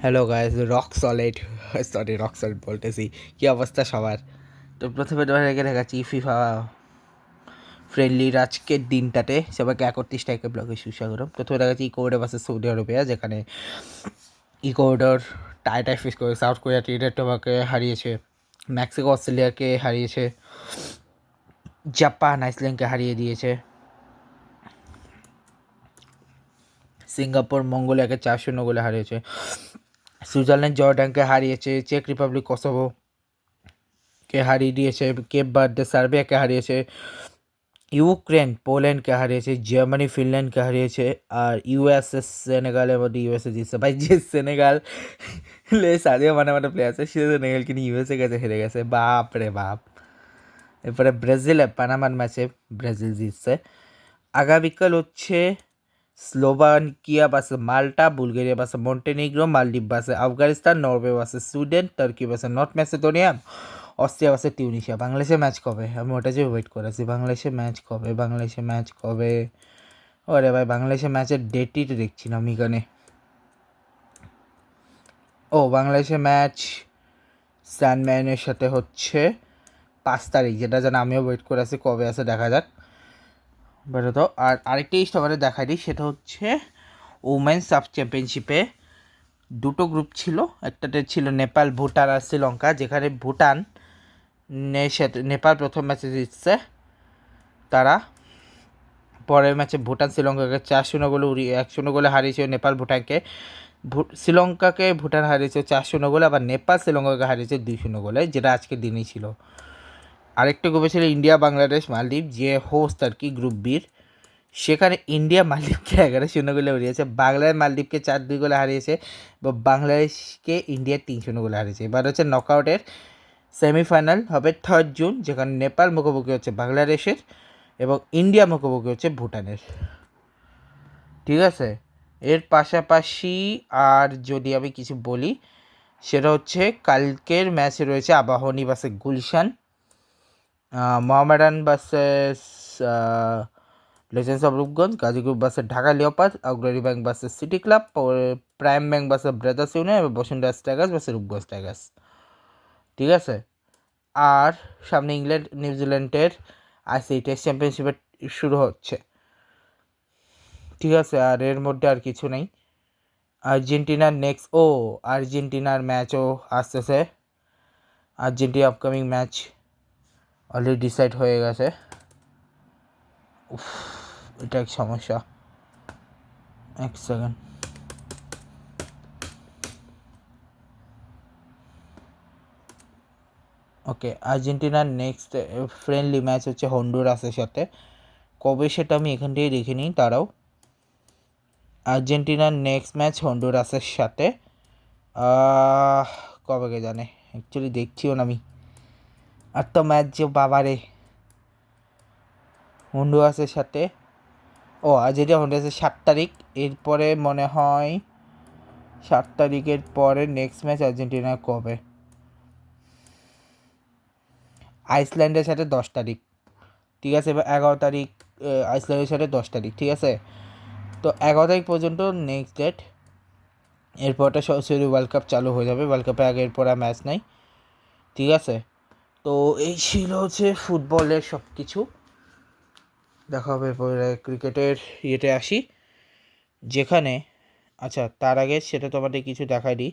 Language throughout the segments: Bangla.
Hello guys, rock solid rock solid বলতেছি। কি অবস্থা সবার? তো প্রথমে তোমাদেরকে দেখাচ্ছি ফিফা ফ্রেন্ডলির আজকের দিনটাতে সবাইকে 31 টাইপের ব্লগে সুস্বাগতম। প্রথমে দেখাচ্ছি ইকোয়েডর ভার্সেস সৌদি আরবিয়া, যেখানে ইকোয়েডর টাই ফেস করে সাউথ কোরিয়া ট্রিনিডাদ টোবাগোকে হারিয়েছে, মেক্সিকো অস্ট্রেলিয়াকে হারিয়েছে, জাপান আইসল্যান্ডকে হারিয়ে দিয়েছে, সিঙ্গাপুর মঙ্গোলিয়াকে 4-0 গোলে হারিয়েছে, সুইজারল্যান্ড জর্ডানকে হারিয়েছে, চেক রিপাবলিক কসোভোকে হারিয়ে দিয়েছে, কেপ ভার্দে সার্বিয়াকে হারিয়েছে, ইউক্রেন পোল্যান্ডকে হারিয়েছে, জার্মানি ফিনল্যান্ডকে হারিয়েছে, আর ইউএসএ সেনেগালের মধ্যে ইউএসএ জিতছে। ভাই, যে সেনেগাল সাদিও মানে প্লেয়ার আছে, সে সেনেগালকে নিয়ে ইউএসএ কাছে হেরে গেছে। বাপ রে বাপ। এরপরে ব্রাজিলে পানামার ম্যাচে ব্রাজিল জিতছে। আগামীকাল হচ্ছে স্লোভাকিয়া বাসে মাল্টা, বুলগেরিয়া বাসে মন্টেনিগ্রো, মালদ্বীপ বাসে আফগানিস্তান, নরওয়ে বাসে সুইডেন, টার্কি বাসে নর্থ ম্যাসেডোনিয়া, অস্ট্রিয়া বাসে টিউনিশিয়া। বাংলাদেশের ম্যাচ কবে? আমি ওটা যে ওয়েট করেছি, বাংলাদেশের ম্যাচ কবে? ওরে ভাই, বাংলাদেশের ম্যাচের ডেটই তো দেখছি না আমি এখানে। বাংলাদেশের ম্যাচ স্যানম্যানের সাথে হচ্ছে 5 তারিখ, যেটা যেন আমিও ওয়েট করে আছি কবে আছে, দেখা যাক। বেরো তো। আর আরেকটা জিনিস তোমাদের দেখাই দিই, সেটা হচ্ছে উমেন্স সাব চ্যাম্পিয়নশিপে দুটো গ্রুপ ছিল। একটাতে ছিল নেপাল, ভুটান আর শ্রীলঙ্কা, যেখানে নেপাল প্রথম ম্যাচে জিতছে। তারা পরের ম্যাচে ভুটান শ্রীলঙ্কাকে 4-0 গোলে 1-0 গোলে হারিয়েছে নেপাল ভুটানকে। শ্রীলঙ্কাকে ভুটান হারিয়েছে 4-0 গোলে, আবার নেপাল শ্রীলঙ্কাকে হারিয়েছে 2-0 গোলে, যেটা আজকের দিনেই ছিল। আরেকটা গ্রুপে ছিল ইন্ডিয়া, বাংলাদেশ, মালদ্বীপ, যে হোস্ট আর কি গ্রুপ বির। সেখানে ইন্ডিয়া মালদ্বীপকে 11-0 গোলে হারিয়েছে, বাংলাদেশ মালদ্বীপকে 4-2 গোলে হারিয়েছে, বা বাংলাদেশকে ইন্ডিয়া 3-0 গোলে হারিয়েছে। এবার হচ্ছে নকআউটের সেমিফাইনাল হবে 3 জুন, যেখানে নেপাল মুখোমুখি হচ্ছে বাংলাদেশের এবং ইন্ডিয়া মুখোমুখি হচ্ছে ভুটানের। ঠিক আছে, এর পাশাপাশি আর যদি আমি কিছু বলি, সেটা হচ্ছে কালকের ম্যাচে রয়েছে আবাহনী বাসে Gulshan, Mohammedan buses legends of Rupganj, Gazi group বাসে ঢাকা লিওপার্ড, অগ্রণী ব্যাংক বাসে সিটি ক্লাব, প্রাইম ব্যাংক বাসে ব্রাদার্স ইউনিয়ন এবং বসুন্ধরা টাইগার্স বাসে রূপগঞ্জ টাইগার্স। ঠিক আছে, আর সামনে ইংল্যান্ড নিউজিল্যান্ডের আইসিসি টেস্ট চ্যাম্পিয়নশিপের শুরু হচ্ছে। ঠিক আছে, আর এর মধ্যে আর কিছু নেই। আর্জেন্টিনার ম্যাচও আসতেছে। Argentina upcoming match already decide হয়ে গেছে। এটা এক সমস্যা। এক সেকেন্ড। ওকে, আর্জেন্টিনার নেক্সট ফ্রেন্ডলি ম্যাচ হচ্ছে হন্ডুরাসের সাথে। কবে সেটা আমি এখান থেকে দেখে নিই, তারাও। আর্জেন্টিনার নেক্সট ম্যাচ হন্ডুরাসের সাথে কবে কে জানে, অ্যাকচুয়ালি দেখছিও না আমি। আর তো ম্যাচ যে বাবারে, হন্ডুরাসের সাথে আর্জেন্টিনা হন্ডুরাসের 7 তারিখ। এরপরে মনে হয় 7 তারিখের পরে নেক্সট ম্যাচ আর্জেন্টিনার কবে? আইসল্যান্ডের সাথে 10 তারিখ। ঠিক আছে, এবার 11 তারিখ আইসল্যান্ডের সাথে 10 তারিখ। ঠিক আছে, তো 11 তারিখ পর্যন্ত নেক্সট ডেট। এরপরটা সরাসরি ওয়ার্ল্ড কাপ চালু হয়ে যাবে। ওয়ার্ল্ড কাপে আগে এরপর আর ম্যাচ নাই। ঠিক আছে, তো এই ছিল হচ্ছে ফুটবলের সব কিছু। দেখা হবে এরপরে ক্রিকেটের ইয়েতে আসি, যেখানে আচ্ছা তার আগে সেটা তোমাদের কিছু দেখাই দিই।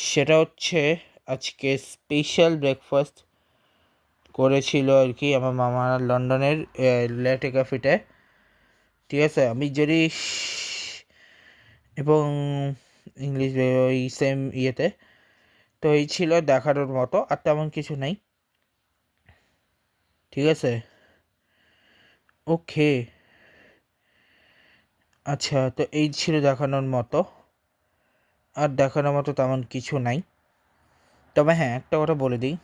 সেটা হচ্ছে আজকে স্পেশাল ব্রেকফাস্ট করেছিল আর কি আমার মামা লন্ডনের লেটে ক্যাফেতে। ঠিক আছে, আমি যদি এবং ইংলিশ ওই সেম ইয়েতে, তো এই ছিল দেখানোর মতো, আর তেমন কিছু নেই। ঠিক আছে, ওকে। আচ্ছা, তো এই ছিল দেখানোর মতো, আর দেখানোর মতো তেমন কিছু নাই। তবে হ্যাঁ, একটা কথা বলে দিই,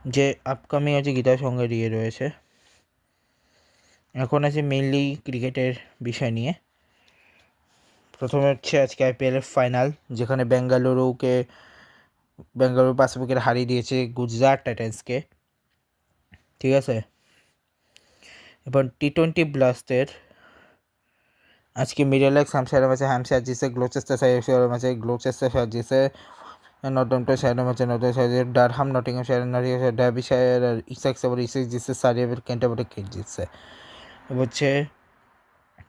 যে আপকামিং আছে গীতার সঙ্গে দিয়ে রয়েছে। এখন আছে মেইনলি ক্রিকেটের বিষয় নিয়ে। প্রথমে হচ্ছে আজকে আইপিএলের ফাইনাল, যেখানে বেঙ্গালুরু 5 উইকেট হারিয়ে দিয়েছে গুজরাট টাইটান্সকে। ঠিক আছে, এবার টি-20 ব্লাস্টের আজকে মিডলএক্স হ্যাম্পশায়ারের ম্যাচে হ্যাম্পশায়ার জিতছে, গ্লোচেস্টারশায়ারের ম্যাচে গ্লোচেস্টারশায়ার জিতছে, নটিংহ্যামশায়ারের ম্যাচে নটিংহ্যামশায়ার, ডারহাম নটিংহ্যামশায়ার, ডার্বিশায়ার আর ইসেক্স আবার ইসেক্স জিতছে, সারি আবার কেন্টারবারি কিংস জিতছে। হচ্ছে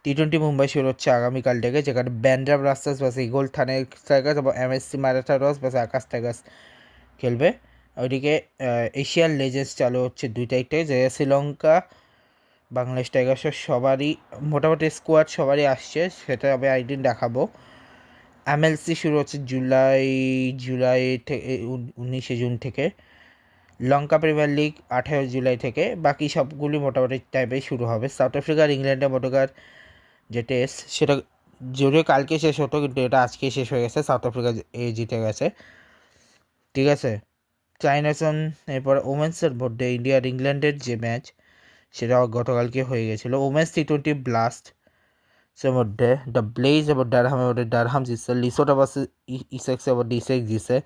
টি20 মুম্বাই শুরু হচ্ছে আগামীকাল থেকে, যেখানে ব্যান্ড্রা ব্লাস্টার্স বাস ইগল থানে টাইগার্স এবং এমএসসি মারাঠা রস বাস আকাশ টাইগার্স খেলবে। ওইদিকে এশিয়ান লেজেন্ডস চালু হচ্ছে 2 তারিখ থেকে, যে শ্রীলঙ্কা বাংলাদেশ টাইগার্সের সবারই মোটামুটি স্কোয়াড সবারই আসছে, সেটা আমি একদিন দেখাবো। এমএলসি শুরু হচ্ছে জুলাই থেকে 19 জুন থেকে, লঙ্কা প্রিমিয়ার লিগ 18 জুলাই থেকে, বাকি সবগুলি মোটামুটি টাইমে শুরু হবে। সাউথ আফ্রিকা আর ইংল্যান্ডের মোটকার যে টেস্ট, সেটা যদিও কালকে শেষ হতো, কিন্তু এটা আজকে শেষ হয়ে গেছে, সাউথ আফ্রিকা জিতে গেছে, ঠিক আছে। চাইনাসন এরপর ওমেন্সের মধ্যে ইন্ডিয়া আর ইংল্যান্ডের যে ম্যাচ, সেটা গতকালকে হয়ে গেছিলো। ওমেন্স টি20 ব্লাস্টসের মধ্যে দ্য ব্লেজ এবং ডারহামের মধ্যে ডারহাম জিতছে, লিসোটা ভার্সেস ইসেক্স এবং ইসেক্স জিতছে,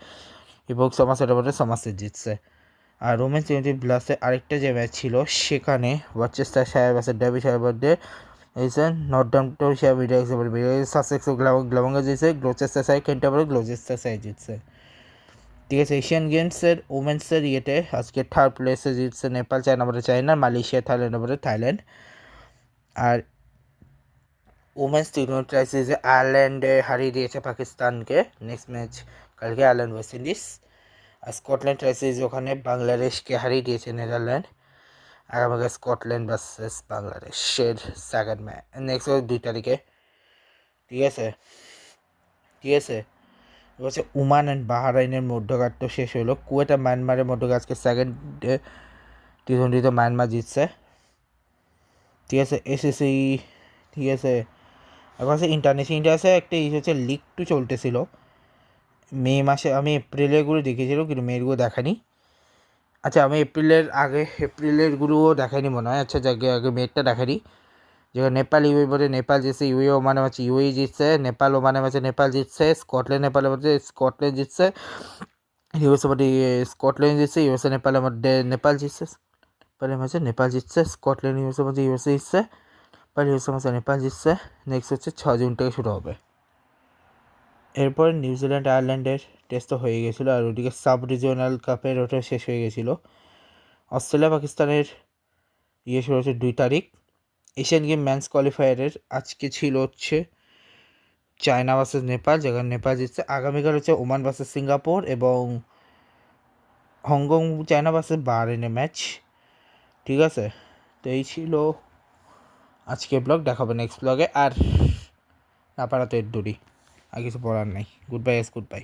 এবং সমারসেটের মধ্যে সমারসেট জিতছে। আর ওমেন্স টি20 ব্লাস্টে আরেকটা যে ম্যাচ ছিল, সেখানে ওয়ারচেস্টারশায়ার ভার্সেস ডার্বিশায়ারের মধ্যে নর্দাম্পটনশায়ার মিডলএক্স এবং সাসেক্স ও গ্লাবাঙ্গা জিতছে, গ্লোচেস্টারশায়ার কেন্টারবারি গ্লোচেস্টারশায়ার জিতছে, ঠিক আছে। এশিয়ান গেমসের ওমেন্সের ইয়েতে আজকে থার্ড প্লেসে জিতছে নেপাল, 4 নম্বরে চায়না, মালয়েশিয়া, থাইল্যান্ড নম্বরে থাইল্যান্ড। আর ওমেন্স টি20 সিরিজে আয়ারল্যান্ডে হারিয়ে দিয়েছে পাকিস্তানকে, নেক্সট ম্যাচ কালকে আয়ারল্যান্ড ওয়েস্ট ইন্ডিজ। আর স্কটল্যান্ড সিরিজ ওখানে বাংলাদেশকে হারিয়ে দিয়েছে নেদারল্যান্ড, আগামীকাল স্কটল্যান্ড ভার্সেস বাংলাদেশের সেকেন্ড ম্যাচ, নেক্সট 2 তারিখে, ঠিক আছে, ঠিক আছে। হচ্ছে ওমান অ্যান্ড বাহারাইনের মধ্যকার তো শেষ হলো, কুয়েত আর মায়ানমারের মধ্যকার আজকে সেকেন্ড টি20 মায়ানমার জিতছে, ঠিক আছে। এসএসসি, ঠিক আছে। এখন হচ্ছে ইন্টারন্যাশনাল একটা হচ্ছে লিগ 2 চলতেছিল মে মাসে, আমি এপ্রিলেরগুলো দেখেছিলাম কিন্তু মেয়েরগুলো দেখানি। আচ্ছা, আমি এপ্রিলেরগুলোও দেখাইনি মনে হয়, আচ্ছা যাকে আগে মেয়েরটা দেখানি, যেখানে নেপাল ইউএই মধ্যে নেপাল জিতছে, ইউএই ওমানের ম্যাচে ইউএই জিতছে, নেপাল ওমানের ম্যাচে নেপাল জিতছে, স্কটল্যান্ড নেপালের মধ্যে স্কটল্যান্ড জিতছে, ইউএসএ মধ্যে স্কটল্যান্ড জিতছে, ইউএসএ নেপালের মধ্যে নেপাল জিতছে, নেপালের ম্যাচে নেপাল জিতছে, স্কটল্যান্ড ইউএসএ মধ্যে ইউএসএ জিতছে, ইউএসএ ম্যাচে নেপাল জিতছে। নেক্সট হচ্ছে 6 জুন থেকে শুরু হবে। এরপর নিউজিল্যান্ড আয়ারল্যান্ডের টেস্ট তো হয়ে গেছিলো, আর ওদিকে সাব রিজিওনাল কাপের ওটা শেষ হয়ে গেছিলো। অস্ট্রেলিয়া পাকিস্তানের শুরু হচ্ছে 2 তারিখ। এশিয়ান গেম ম্যানস কোয়ালিফায়ারের আজকে ছিল হচ্ছে চায়না ভার্সেস নেপাল, যেখানে নেপাল জিতছে। আগামীকাল হচ্ছে ওমান ভার্সেস সিঙ্গাপুর এবং হংকং চায়না ভার্সেস বাহরাইনের ম্যাচ, ঠিক আছে। তো এই ছিল আজকে ব্লগ, দেখাবে নেক্সট ব্লগে। আর না পারা তো এর দূরই, আর কিছু বলার নাই। Good bye, good bye.